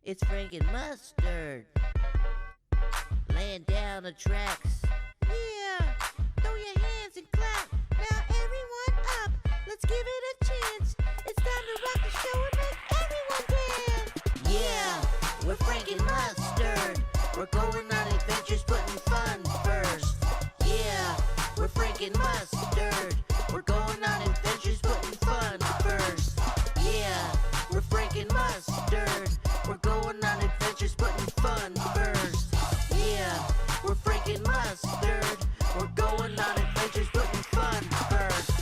It's Frank and Mustard. Laying down the tracks. Yeah, throw your hands and clap. Now everyone up. Let's give it a chance. It's time to rock the show and make everyone dance. Yeah, we're Frank and Mustard. We're going on adventures, putting fun first. Yeah, we're Frank and Mustard. We're going on adventures, putting fun first. Yeah, we're Frank and Mustard. We're going on adventures, putting fun first. Yeah, we're Frank and Mustard. We're going on adventures, putting fun first.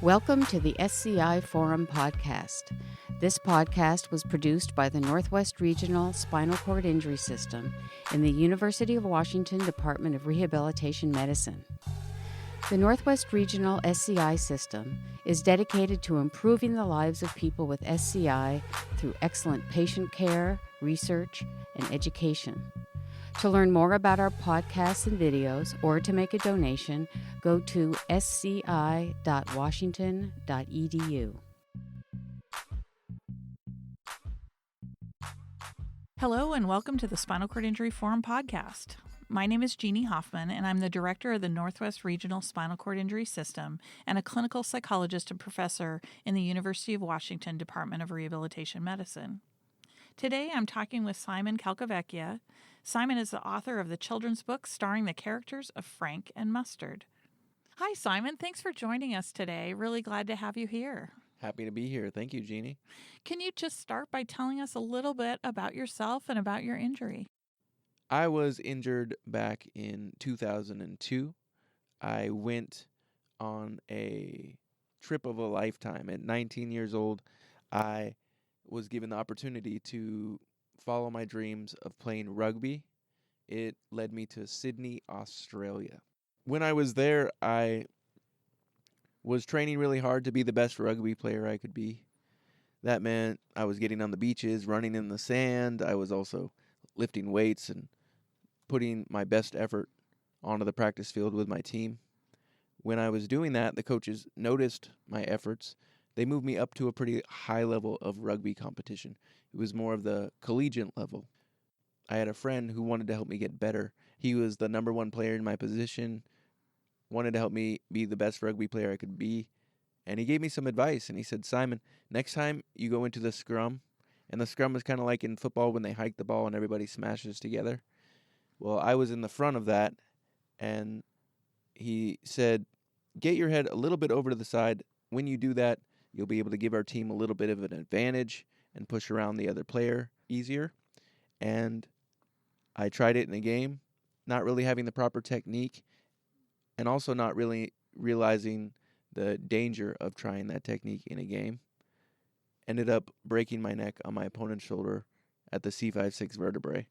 Welcome to the SCI Forum podcast. This podcast was produced by the Northwest Regional Spinal Cord Injury System in the University of Washington Department of Rehabilitation Medicine. The Northwest Regional SCI system is dedicated to improving the lives of people with SCI through excellent patient care, research, and education. To learn more about our podcasts and videos or to make a donation, go to sci.washington.edu. Hello and welcome to the Spinal Cord Injury Forum podcast. My name is Jeannie Hoffman and I'm the director of the Northwest Regional Spinal Cord Injury System and a clinical psychologist and professor in the University of Washington Department of Rehabilitation Medicine. Today I'm talking with Simon Calcavecchia. Simon is the author of the children's book starring the characters of Frank and Mustard. Hi Simon, thanks for joining us today. Really glad to have you here. Happy to be here. Thank you, Jeannie. Can you just start by telling us a little bit about yourself and about your injury? I was injured back in 2002. I went on a trip of a lifetime. At 19 years old, I was given the opportunity to follow my dreams of playing rugby. It led me to Sydney, Australia. When I was there, I was training really hard to be the best rugby player I could be. That meant I was getting on the beaches, running in the sand. I was also lifting weights and putting my best effort onto the practice field with my team. When I was doing that, the coaches noticed my efforts. They moved me up to a pretty high level of rugby competition. It was more of the collegiate level. I had a friend who wanted to help me get better. He was the number one player in my position, wanted to help me be the best rugby player I could be. And he gave me some advice, and he said, Simon, next time you go into the scrum, and the scrum is kind of like in football when they hike the ball and everybody smashes together. Well, I was in the front of that, and he said, get your head a little bit over to the side. When you do that, you'll be able to give our team a little bit of an advantage and push around the other player easier. And I tried it in a game, not really having the proper technique, and also not really realizing the danger of trying that technique in a game. Ended up breaking my neck on my opponent's shoulder at the C5-6 vertebrae,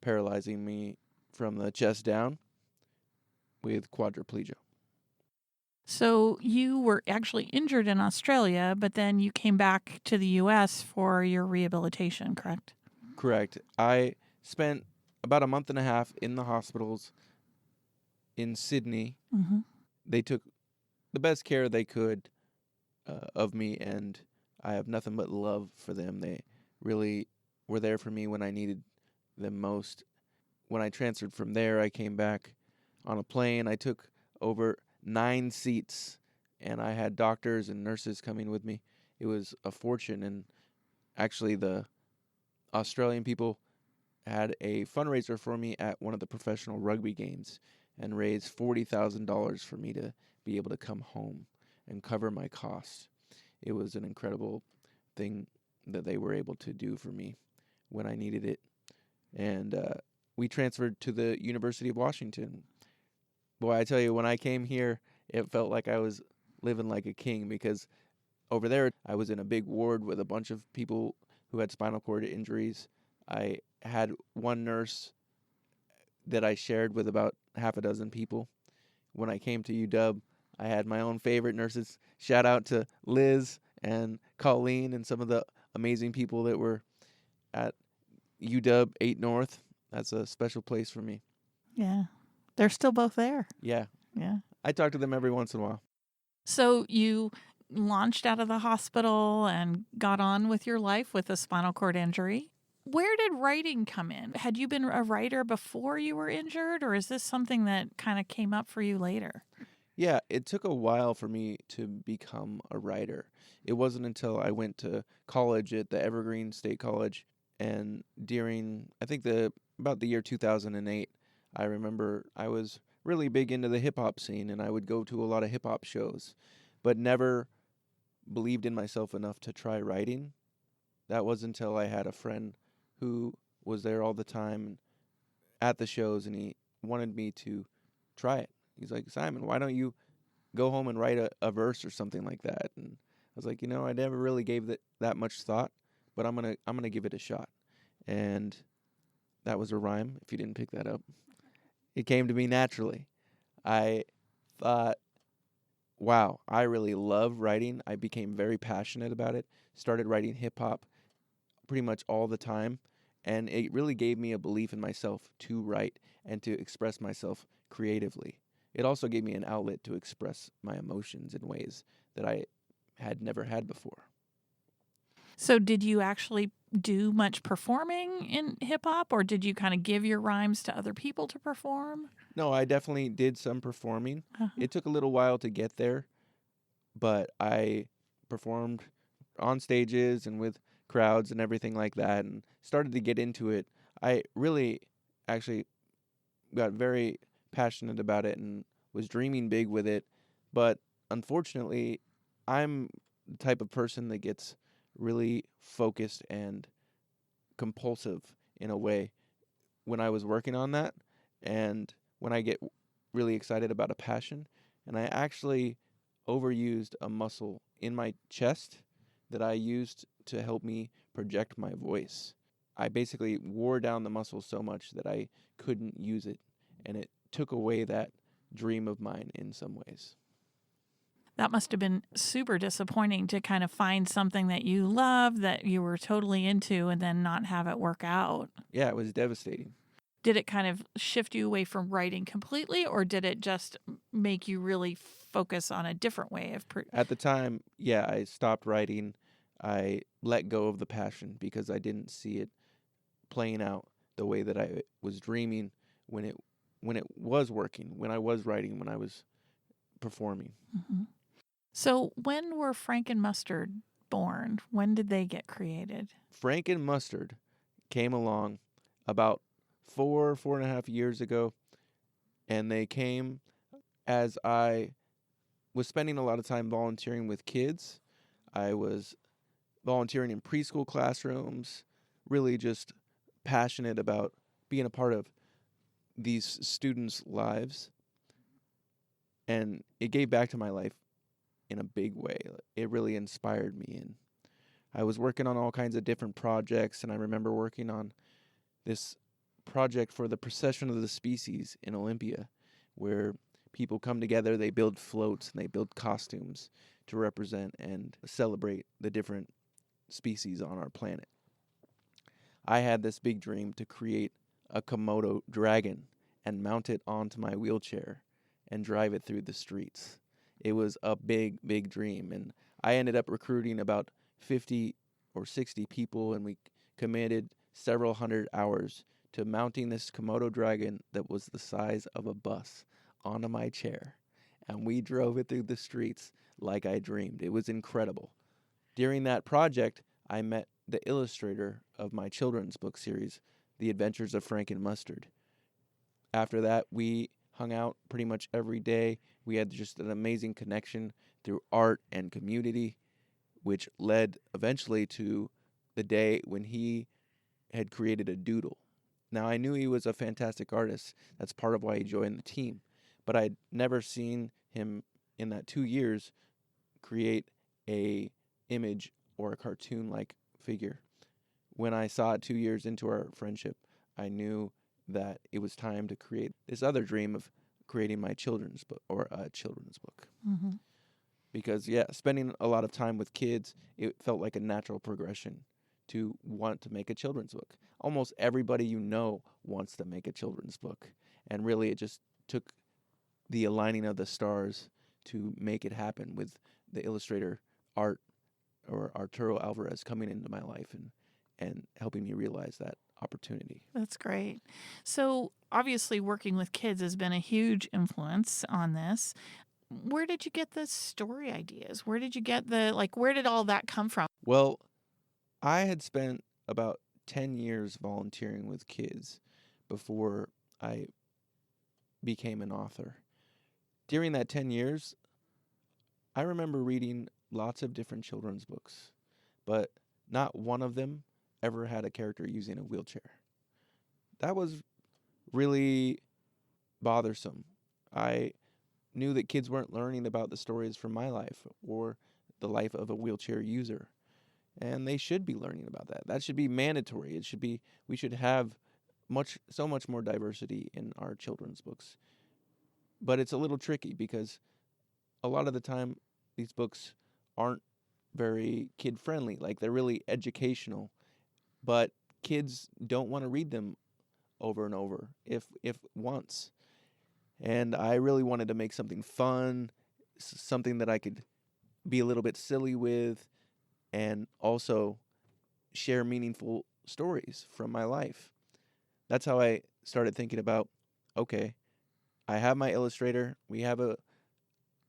paralyzing me from the chest down with quadriplegia. So you were actually injured in Australia, but then you came back to the U.S. for your rehabilitation, correct? Correct. I spent about a month and a half in the hospitals in Sydney. Mm-hmm. They took the best care they could of me, and I have nothing but love for them. They really were there for me when I needed them most. When I transferred from there, I came back on a plane. I took over 9 seats, and I had doctors and nurses coming with me. It was a fortune, and actually the Australian people had a fundraiser for me at one of the professional rugby games and raised $40,000 for me to be able to come home and cover my costs. It was an incredible thing that they were able to do for me when I needed it. And we transferred to the University of Washington. Boy, I tell you, when I came here, it felt like I was living like a king, because over there, I was in a big ward with a bunch of people who had spinal cord injuries. I had one nurse that I shared with about half a dozen people. When I came to UW, I had my own favorite nurses. Shout out to Liz and Colleen and some of the amazing people that were at UW 8 North. That's a special place for me. Yeah. They're still both there. Yeah. Yeah. I talk to them every once in a while. So you launched out of the hospital and got on with your life with a spinal cord injury. Where did writing come in? Had you been a writer before you were injured, or is this something that kind of came up for you later? Yeah, it took a while for me to become a writer. It wasn't until I went to college at the Evergreen State College, and during I think about the year 2008, I remember I was really big into the hip hop scene, and I would go to a lot of hip hop shows, but never believed in myself enough to try writing. That was until I had a friend who was there all the time at the shows, and he wanted me to try it. He's like, Simon, why don't you go home and write a verse or something like that? And I was like, I never really gave that much thought, but I'm gonna give it a shot. And that was a rhyme. If you didn't pick that up, it came to me naturally. I thought, wow, I really love writing. I became very passionate about it. Started writing hip hop pretty much all the time. And it really gave me a belief in myself to write and to express myself creatively. It also gave me an outlet to express my emotions in ways that I had never had before. So did you actually do much performing in hip hop, or did you kind of give your rhymes to other people to perform? No, I definitely did some performing. Uh-huh. It took a little while to get there, but I performed on stages and with crowds and everything like that, and started to get into it. I really actually got very passionate about it and was dreaming big with it, but unfortunately, I'm the type of person that gets really focused and compulsive in a way when I was working on that, and when I get really excited about a passion, and I actually overused a muscle in my chest that I used to help me project my voice. I basically wore down the muscle so much that I couldn't use it, and it took away that dream of mine in some ways. That must have been super disappointing to kind of find something that you love, that you were totally into, and then not have it work out. Yeah, it was devastating. Did it kind of shift you away from writing completely, or did it just make you really focus on a different way of At the time, yeah, I stopped writing. I let go of the passion because I didn't see it playing out the way that I was dreaming when it was working, when I was writing, when I was performing. Mm-hmm. So when were Frank and Mustard born? When did they get created? Frank and Mustard came along about 4.5 years ago, and they came as I was spending a lot of time volunteering with kids. I was volunteering in preschool classrooms, really just passionate about being a part of these students' lives. And it gave back to my life in a big way. It really inspired me. And I was working on all kinds of different projects, and I remember working on this project for the Procession of the Species in Olympia, where people come together, they build floats, and they build costumes to represent and celebrate the different species on our planet. I had this big dream to create a Komodo dragon and mount it onto my wheelchair and drive it through the streets. It was a big, big dream, and I ended up recruiting about 50 or 60 people, and we committed several hundred hours to mounting this Komodo dragon that was the size of a bus onto my chair, and we drove it through the streets like I dreamed. It was incredible. During that project, I met the illustrator of my children's book series, The Adventures of Frank and Mustard. After that, we hung out pretty much every day. We had just an amazing connection through art and community, which led eventually to the day when he had created a doodle. Now, I knew he was a fantastic artist. That's part of why he joined the team. But I'd never seen him in that 2 years create a image or a cartoon-like figure. When I saw it 2 years into our friendship, I knew that it was time to create this other dream of creating my children's book, or a children's book. Mm-hmm. Because, spending a lot of time with kids, it felt like a natural progression to want to make a children's book. Almost everybody you know wants to make a children's book. And really, it just took the aligning of the stars to make it happen with the illustrator Art or Arturo Alvarez coming into my life and helping me realize that opportunity. That's great. So obviously working with kids has been a huge influence on this. Where did you get the story ideas? Where did you get where did all that come from? Well, I had spent about 10 years volunteering with kids before I became an author. During that 10 years, I remember reading lots of different children's books, but not one of them ever had a character using a wheelchair. That was really bothersome. I knew that kids weren't learning about the stories from my life or the life of a wheelchair user. And they should be learning about that. That should be mandatory. We should have so much more diversity in our children's books. But it's a little tricky because a lot of the time these books aren't very kid friendly. Like, they're really educational, but kids don't want to read them over and over, if once. And I really wanted to make something fun, something that I could be a little bit silly with, and also share meaningful stories from my life. That's how I started thinking about, okay, I have my illustrator. We have a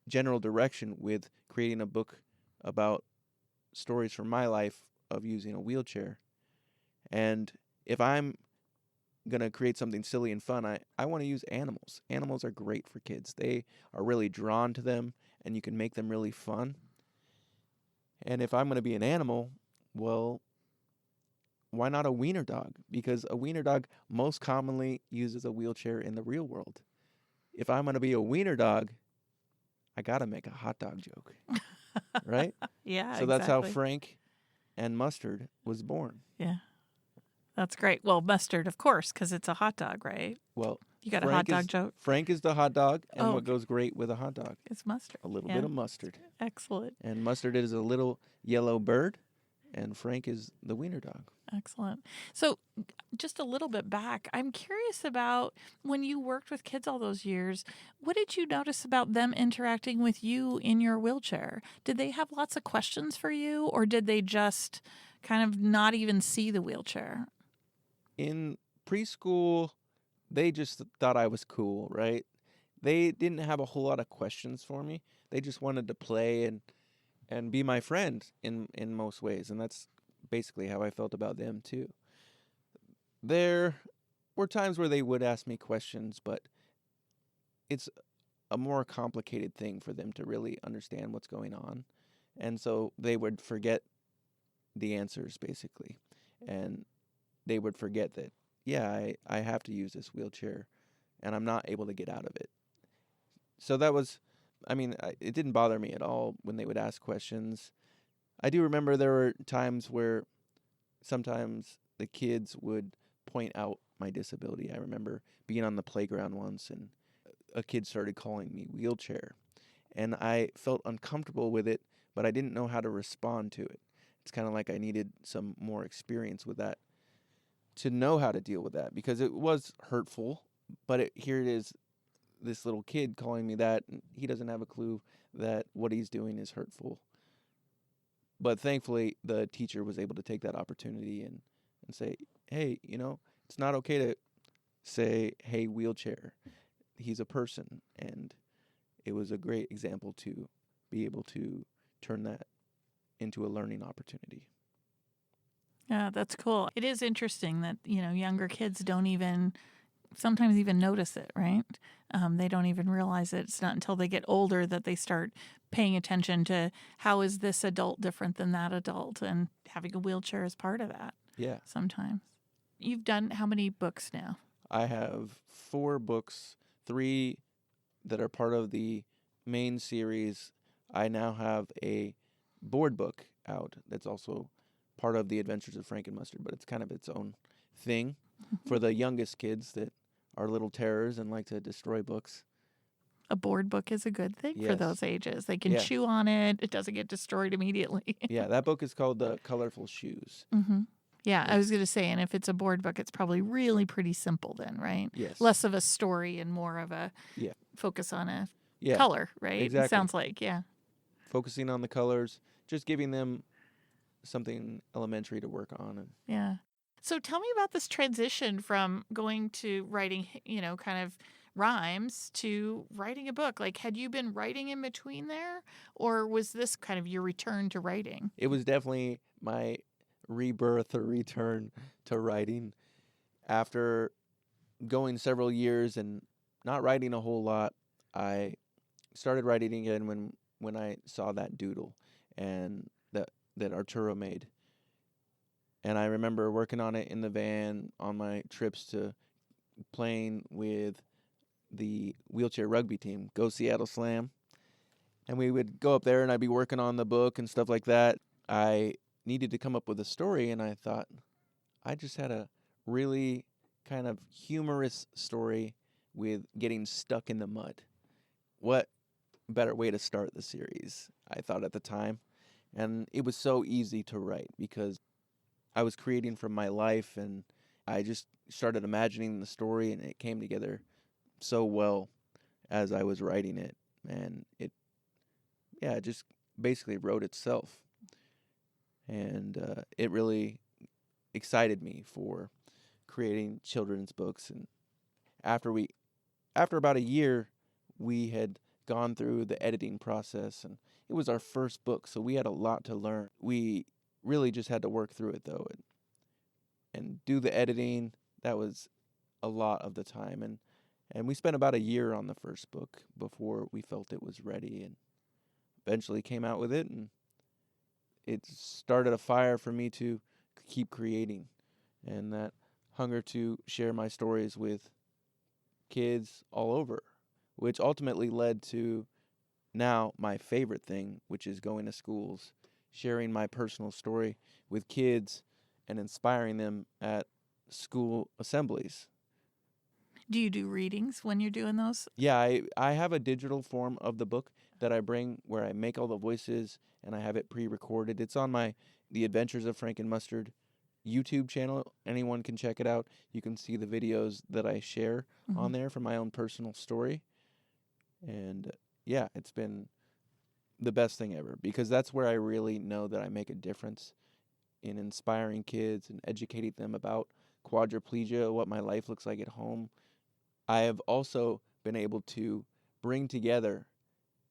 general direction with creating a book about stories from my life of using a wheelchair. And if I'm going to create something silly and fun, I want to use animals. Animals are great for kids. They are really drawn to them, and you can make them really fun. And if I'm going to be an animal, well, why not a wiener dog? Because a wiener dog most commonly uses a wheelchair in the real world. If I'm going to be a wiener dog, I got to make a hot dog joke, right? Yeah, So that's how Frank and Mustard was born. Yeah. That's great. Well, mustard, of course, because it's a hot dog, right? Well, you got a hot dog joke? Frank is the hot dog, and what goes great with a hot dog? It's mustard. A little bit of mustard. Excellent. And Mustard is a little yellow bird, and Frank is the wiener dog. Excellent. So just a little bit back, I'm curious about when you worked with kids all those years, what did you notice about them interacting with you in your wheelchair? Did they have lots of questions for you, or did they just kind of not even see the wheelchair? In preschool, they just thought I was cool, right? They didn't have a whole lot of questions for me. They just wanted to play and be my friend in most ways, and that's basically how I felt about them too. There were times where they would ask me questions, but it's a more complicated thing for them to really understand what's going on, and so they would forget the answers basically, and they would forget that, yeah, I have to use this wheelchair, and I'm not able to get out of it. So that was, it didn't bother me at all when they would ask questions. I do remember there were times where sometimes the kids would point out my disability. I remember being on the playground once, and a kid started calling me wheelchair, and I felt uncomfortable with it, but I didn't know how to respond to it. It's kind of like I needed some more experience with that to know how to deal with that, because it was hurtful, but here it is, this little kid calling me that, and he doesn't have a clue that what he's doing is hurtful. But thankfully, the teacher was able to take that opportunity and say, hey, it's not okay to say, hey, wheelchair. He's a person. And it was a great example to be able to turn that into a learning opportunity. Yeah, that's cool. It is interesting that, younger kids don't sometimes even notice it, right? They don't even realize it. It's not until they get older that they start paying attention to how is this adult different than that adult, and having a wheelchair is part of that. Yeah. Sometimes. You've done how many books now? I have 4 books, 3 that are part of the main series. I now have a board book out that's also part of the Adventures of Frank and Mustard, but it's kind of its own thing for the youngest kids that are little terrors and like to destroy books. A board book is a good thing for Yes. those ages. They can chew on it. It doesn't get destroyed immediately. Yeah, that book is called The Colorful Shoes. Mm-hmm. Yeah, I was going to say, and if it's a board book, it's probably really pretty simple then, right? Yes. Less of a story and more of a focus on a Yeah, color, right? It exactly. sounds like, yeah. Focusing on the colors, just giving them something elementary to work on. And Yeah. So tell me about this transition from going to writing, kind of rhymes to writing a book. Like, had you been writing in between there, or was this kind of your return to writing? it was definitely my rebirth or return to writing after going several years and not writing a whole lot. I started writing again when I saw that doodle and that Arturo made. And I remember working on it in the van on my trips to playing with the wheelchair rugby team, Go Seattle Slam. And we would go up there and I'd be working on the book and stuff like that. I needed to come up with a story, and I thought I just had a really kind of humorous story with getting stuck in the mud. What better way to start the series, I thought at the time. And it was so easy to write because I was creating from my life, and I just started imagining the story, and it came together so well as I was writing it. And it just basically wrote itself. And it really excited me for creating children's books. And after about a year, we had gone through the editing process, and it was our first book, so we had a lot to learn. We really just had to work through it, though, and do the editing. That was a lot of the time, and we spent about a year on the first book before we felt it was ready, and eventually came out with it, and it started a fire for me to keep creating, and that hunger to share my stories with kids all over, which ultimately led to now my favorite thing, which is going to schools, sharing my personal story with kids and inspiring them at school assemblies. Do you do readings when you're doing those? Yeah, I have a digital form of the book that I bring where I make all the voices and I have it pre-recorded. It's on The Adventures of Frank and Mustard YouTube channel. Anyone can check it out. You can see the videos that I share on there from my own personal story. And yeah, it's been the best thing ever because that's where I really know that I make a difference in inspiring kids and educating them about quadriplegia, what my life looks like at home. I have also been able to bring together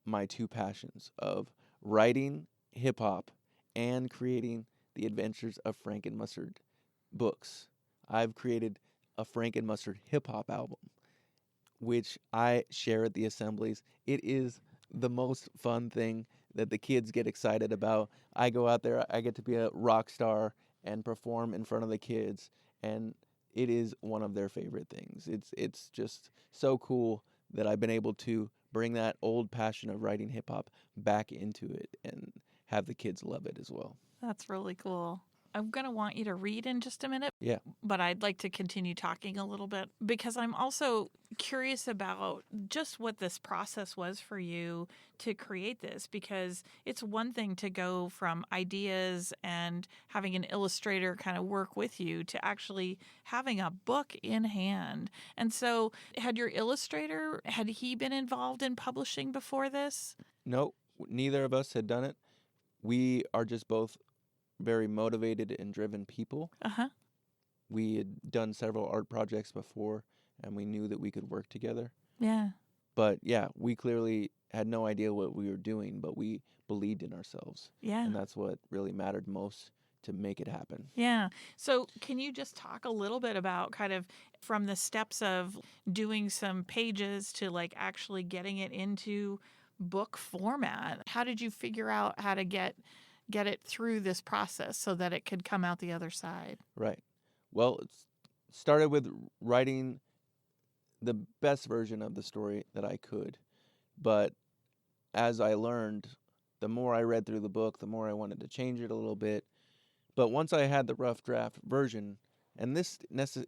my two passions of writing hip hop and creating the Adventures of Frank and Mustard books. I've created a Frank and Mustard hip hop album, which I share at the assemblies. It is the most fun thing that the kids get excited about. I go out there, I get to be a rock star and perform in front of the kids, and it is one of their favorite things. It's just so cool that I've been able to bring that old passion of writing hip hop back into it and have the kids love it as well. That's really cool. I'm going to want you to read in just a minute. Yeah. But I'd like to continue talking a little bit because I'm also curious about just what this process was for you to create this, because it's one thing to go from ideas and having an illustrator kind of work with you to actually having a book in hand. And so had your illustrator, had he been involved in publishing before this? No, neither of us had done it. We are just both very motivated and driven people. Uh-huh. We had done several art projects before, and we knew that we could work together. Yeah. But yeah, we clearly had no idea what we were doing, but we believed in ourselves. Yeah. And that's what really mattered most to make it happen. Yeah. So can you just talk a little bit about kind of from the steps of doing some pages to like actually getting it into book format? How did you figure out how to get it through this process so that it could come out the other side? Right. Well, it started with writing the best version of the story that I could. But as I learned, the more I read through the book, the more I wanted to change it a little bit. But once I had the rough draft version, and this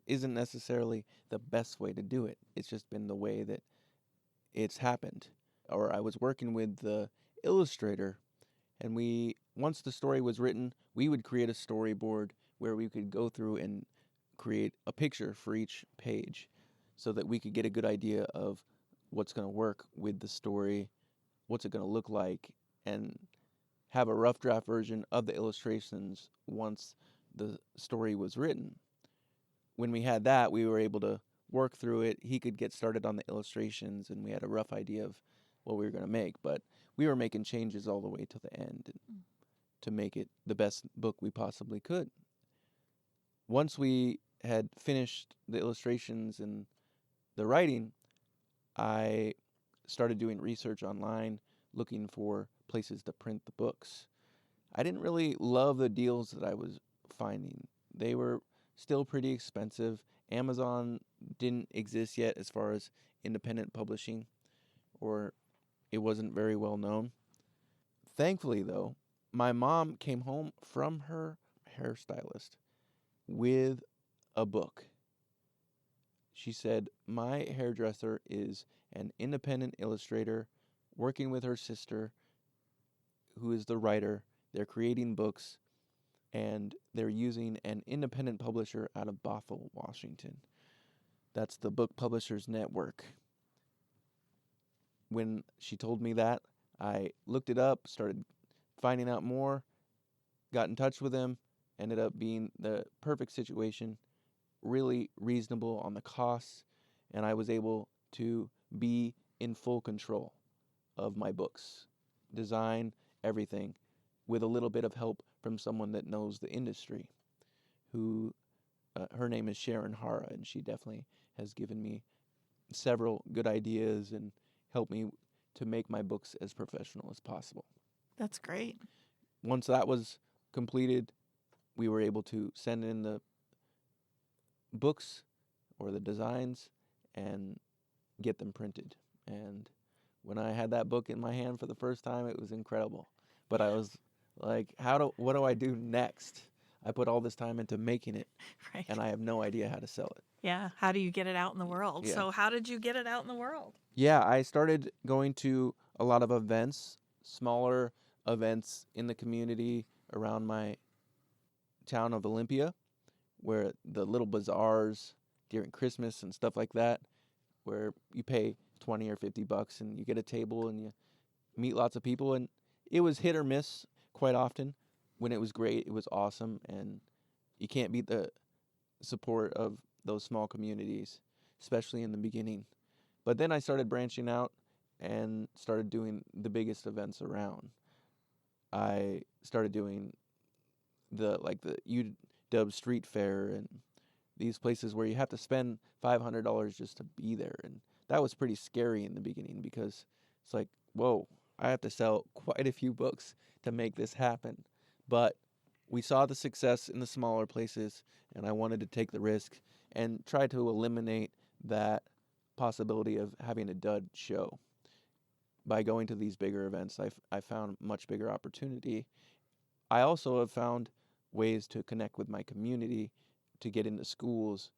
isn't necessarily the best way to do it, it's just been the way that it's happened. Or I was working with the illustrator, and once the story was written, we would create a storyboard where we could go through and create a picture for each page so that we could get a good idea of what's going to work with the story, what's it going to look like, and have a rough draft version of the illustrations once the story was written. When we had that, we were able to work through it. He could get started on the illustrations, and we had a rough idea of what we were going to make. But we were making changes all the way to the end to make it the best book we possibly could. Once we had finished the illustrations and the writing, I started doing research online, looking for places to print the books. I didn't really love the deals that I was finding. They were still pretty expensive. Amazon didn't exist yet as far as independent publishing, or it wasn't very well known. Thankfully, though, my mom came home from her hairstylist with a book. She said, my hairdresser is an independent illustrator working with her sister, who is the writer. They're creating books, and they're using an independent publisher out of Bothell, Washington. That's the Book Publishers Network. When she told me that, I looked it up, started finding out more, got in touch with them, ended up being the perfect situation, really reasonable on the costs, and I was able to be in full control of my books, design, everything, with a little bit of help from someone that knows the industry, who her name is Sharon Hara, and she definitely has given me several good ideas and helped me to make my books as professional as possible. That's great. Once that was completed, we were able to send in the books or the designs and get them printed. And when I had that book in my hand for the first time, it was incredible. But I was like, what do I do next? I put all this time into making it, Right. and I have no idea how to sell it. Yeah. How do you get it out in the world? Yeah. So how did you get it out in the world? Yeah, I started going to a lot of events, smaller events in the community around my town of Olympia, where the little bazaars during Christmas and stuff like that, where you pay $20 or $50 and you get a table and you meet lots of people. And it was hit or miss quite often. When it was great, it was awesome, and you can't beat the support of those small communities, especially in the beginning. But then I started branching out and started doing the biggest events around. I started doing the UW Street Fair and these places where you have to spend $500 just to be there. And that was pretty scary in the beginning, because it's like, whoa, I have to sell quite a few books to make this happen. But we saw the success in the smaller places, and I wanted to take the risk and try to eliminate that possibility of having a dud show. By going to these bigger events, I found much bigger opportunity. I also have found ways to connect with my community, to get into schools,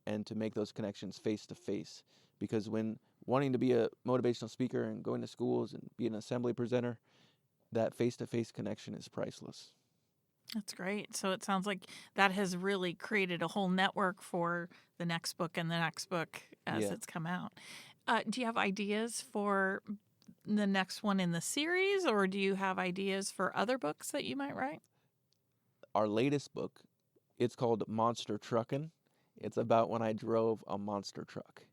and to make those connections face to face. Because when wanting to be a motivational speaker and going to schools and be an assembly presenter, that face to face connection is priceless. That's great. So it sounds like that has really created a whole network for the next book and the next book as Yeah. it's come out. Do you have ideas for the next one in the series, or do you have ideas for other books that you might write? Our latest book, it's called Monster Truckin'. It's about when I drove a monster truck.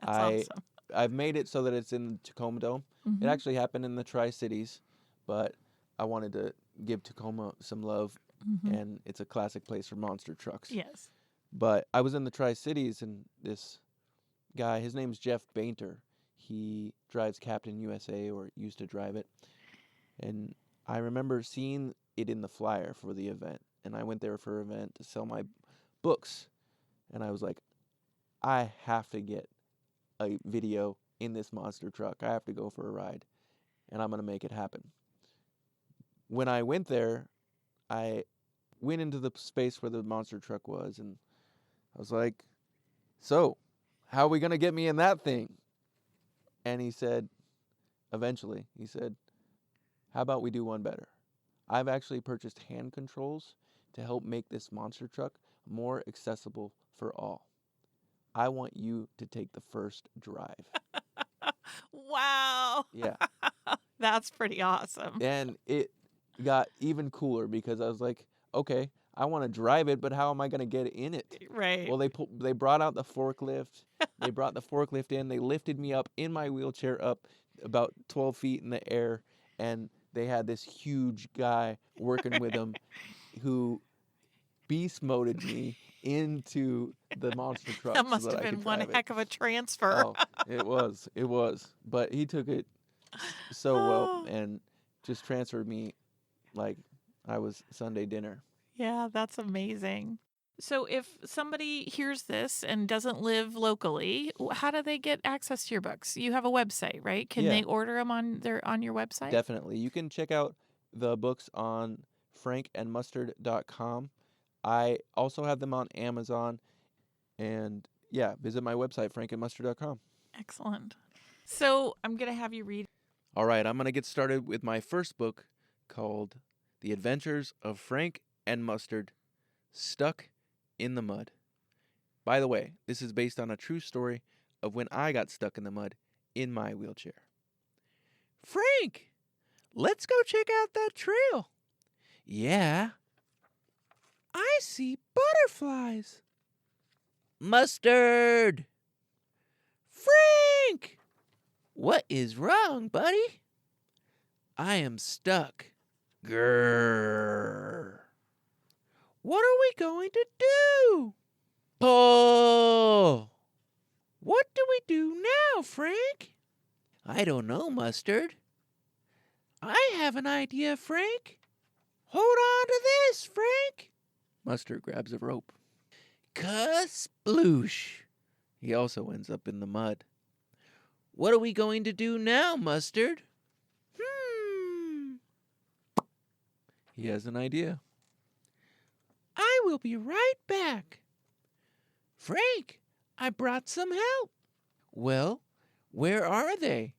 That's awesome. I've made it so that it's in the Tacoma Dome. Mhm. It actually happened in the Tri-Cities, but I wanted to give Tacoma some love, and it's a classic place for monster trucks. Yes. But I was in the Tri-Cities, and this guy, his name's Jeff Bainter. He drives Captain USA, or used to drive it. And I remember seeing it in the flyer for the event. And I went there for an event to sell my books. And I was like, I have to get a video in this monster truck. I have to go for a ride. And I'm going to make it happen. When I went there, I went into the space where the monster truck was. And I was like, so, how are we going to get me in that thing? And he said, eventually, how about we do one better? I've actually purchased hand controls to help make this monster truck more accessible for all. I want you to take the first drive. Wow. Yeah. That's pretty awesome. And it got even cooler because I was like, okay, I want to drive it, but how am I going to get in it? Right. Well, they brought out the forklift. They brought the forklift in. They lifted me up in my wheelchair up about 12 feet in the air, and they had this huge guy working with them who beast moded me into the monster truck That so must that have I been could one drive it. heck of a transfer. Oh, it was. But he took it so well and just transferred me like I was Sunday dinner. Yeah, that's amazing. So if somebody hears this and doesn't live locally, how do they get access to your books? You have a website, right? Can Yeah. they order them on your website? Definitely. You can check out the books on frankandmustard.com. I also have them on Amazon. And yeah, visit my website, frankandmustard.com. Excellent. So I'm going to have you read. All right, I'm going to get started with my first book called The Adventures of Frank and Mustard, Stuck in the Mud. By the way, this is based on a true story of when I got stuck in the mud in my wheelchair. Frank, let's go check out that trail. Yeah. I see butterflies. Mustard! Frank! What is wrong, buddy? I am stuck. Grrr. What are we going to do? Pull! What do we do now, Frank? I don't know, Mustard. I have an idea, Frank. Hold on to this, Frank. Mustard grabs a rope. Kasploosh. He also ends up in the mud. What are we going to do now, Mustard? He has an idea. I will be right back. Frank, I brought some help. Well, where are they?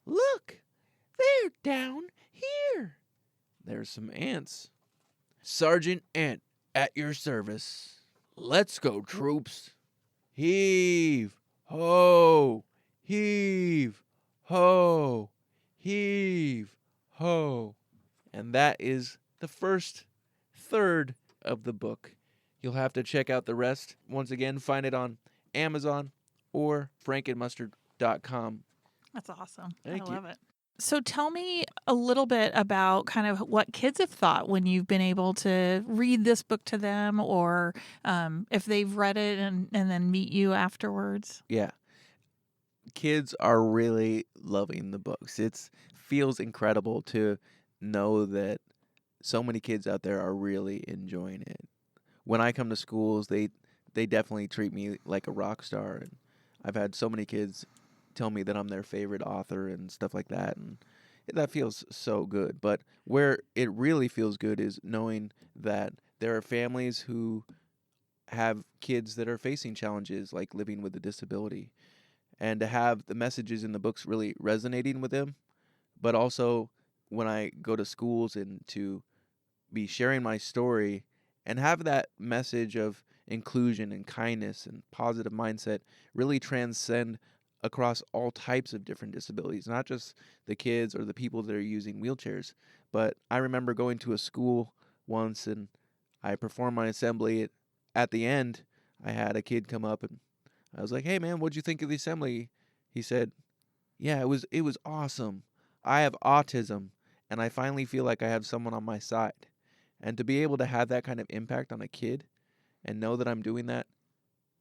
Look, they're down here. There's some ants. Sergeant Ant, at your service. Let's go, troops. Heave, ho, heave, ho, heave, ho. And that is the first third of the book. You'll have to check out the rest. Once again, find it on Amazon or frankandmustard.com. That's awesome. Thank I you. love it. So tell me a little bit about kind of what kids have thought when you've been able to read this book to them, or if they've read it and then meet you afterwards. Yeah. Kids are really loving the books. It feels incredible to know that so many kids out there are really enjoying it. When I come to schools, they definitely treat me like a rock star, and I've had so many kids tell me that I'm their favorite author and stuff like that, and that feels so good. But where it really feels good is knowing that there are families who have kids that are facing challenges like living with a disability, and to have the messages in the books really resonating with them, but also when I go to schools and to be sharing my story and have that message of inclusion and kindness and positive mindset really transcend across all types of different disabilities, not just the kids or the people that are using wheelchairs. But I remember going to a school once and I performed my assembly. At the end, I had a kid come up and I was like, "Hey man, what'd you think of the assembly?" He said, "Yeah, it was awesome. I have autism and I finally feel like I have someone on my side." And to be able to have that kind of impact on a kid and know that I'm doing that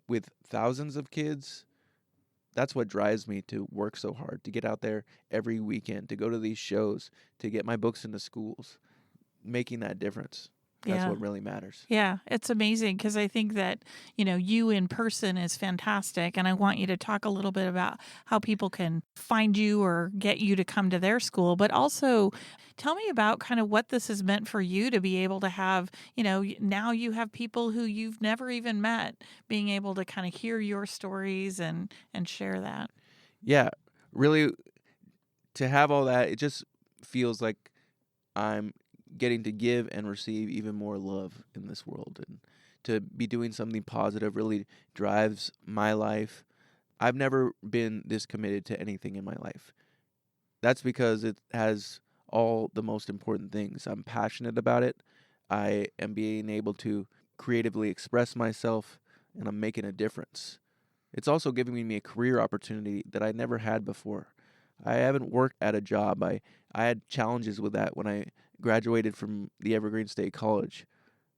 with thousands of kids, that's what drives me to work so hard, to get out there every weekend, to go to these shows, to get my books into schools, making that difference. That's Yeah. what really matters. Yeah, it's amazing because I think that, you in person is fantastic. And I want you to talk a little bit about how people can find you or get you to come to their school. But also tell me about kind of what this has meant for you to be able to have, now you have people who you've never even met being able to kind of hear your stories and share that. Yeah, really, to have all that, it just feels like I'm getting to give and receive even more love in this world, and to be doing something positive really drives my life. I've never been this committed to anything in my life. That's because it has all the most important things. I'm passionate about it. I am being able to creatively express myself, and I'm making a difference. It's also giving me a career opportunity that I never had before. I haven't worked at a job. I had challenges with that when I graduated from the Evergreen State College,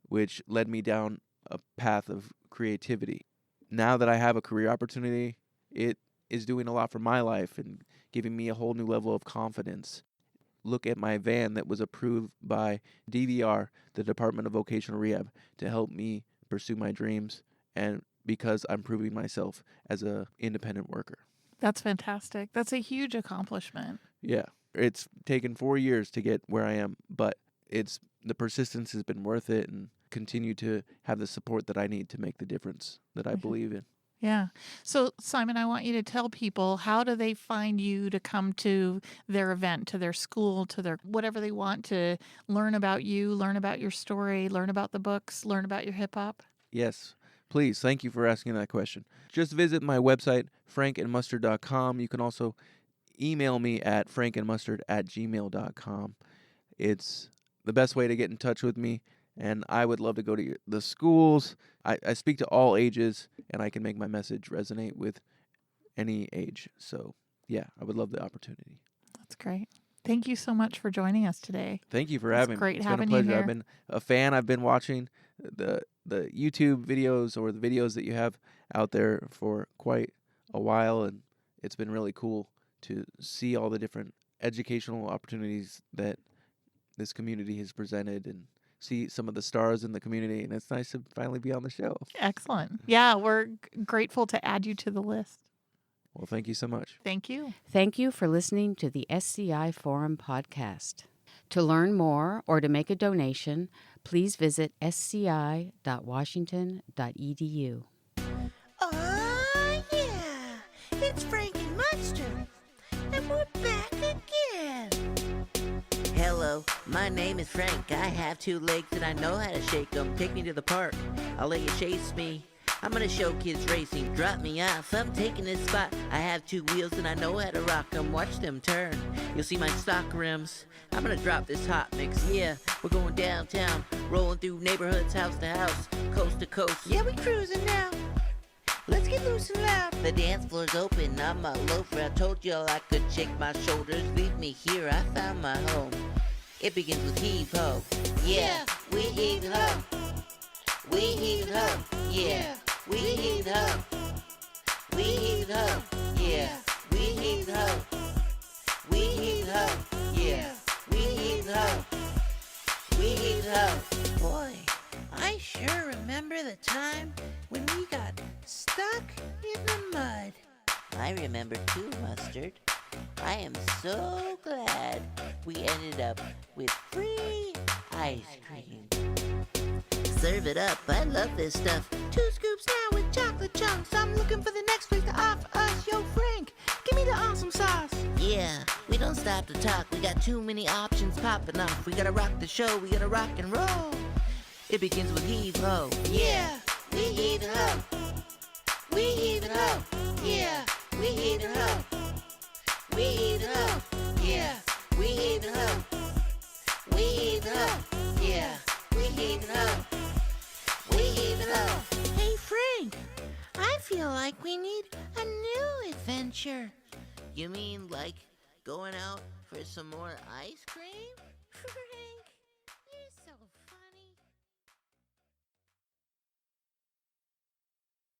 which led me down a path of creativity. Now that I have a career opportunity, it is doing a lot for my life and giving me a whole new level of confidence. Look at my van that was approved by DVR, the Department of Vocational Rehab, to help me pursue my dreams, and because I'm proving myself as an independent worker. That's fantastic. That's a huge accomplishment. Yeah, it's taken 4 years to get where I am, but the persistence has been worth it, and continue to have the support that I need to make the difference that I believe in. Yeah. So, Simon, I want you to tell people, how do they find you to come to their event, to their school, to their whatever they want to learn about you, learn about your story, learn about the books, learn about your hip hop? Yes, please. Thank you for asking that question. Just visit my website, frankandmustard.com. You can also email me at frankandmustard@gmail.com. It's the best way to get in touch with me, and I would love to go to the schools. I speak to all ages, and I can make my message resonate with any age. So, yeah, I would love the opportunity. That's great. Thank you so much for joining us today. Thank you for It's having me. great It's having been a you pleasure. here. I've been a fan. I've been watching the YouTube videos or the videos that you have out there for quite a while, and it's been really cool to see all the different educational opportunities that this community has presented, and see some of the stars in the community, and it's nice to finally be on the show. Excellent. Yeah, we're grateful to add you to the list. Well, thank you so much. Thank you. Thank you for listening to the SCI Forum podcast. To learn more or to make a donation, please visit sci.washington.edu. Oh, yeah! It's Frank and Mustard, and we're back again! Hello, my name is Frank. I have 2 legs and I know how to shake them. Take me to the park, I'll let you chase me. I'm gonna show kids racing, drop me off, I'm taking this spot. I have 2 wheels and I know how to rock them. Watch them turn, you'll see my stock rims. I'm gonna drop this hot mix, yeah. We're going downtown, rolling through neighborhoods, house to house, coast to coast. Yeah, we cruising now. Let's get loose and loud. The dance floor's open, I'm a loafer. I told y'all I could shake my shoulders. Leave me here, I found my home. It begins with heave ho. Yeah, we heave ho. We heave ho. Yeah, we heave ho. We heave ho. Yeah, we heave ho. We heave ho. Yeah, we heave ho. We heave ho. Boy, I sure remember the time when we got stuck in the mud. I remember too, Mustard. I am so glad we ended up with free ice cream. Serve it up, I love this stuff. 2 scoops now with chocolate chunks. I'm looking for the next place to offer us. Yo, Frank, give me the awesome sauce. Yeah, we don't stop to talk. We got too many options popping off. We gotta rock the show, we gotta rock and roll. It begins with heave ho. Yeah, we heave it ho. We heave it ho. Yeah, we heave it ho. We heave it ho. Yeah, we heave it ho. We heave it ho. Yeah, we heave it ho. We heave it ho. Hey Frank, I feel like we need a new adventure. You mean like going out for some more ice cream? Frank?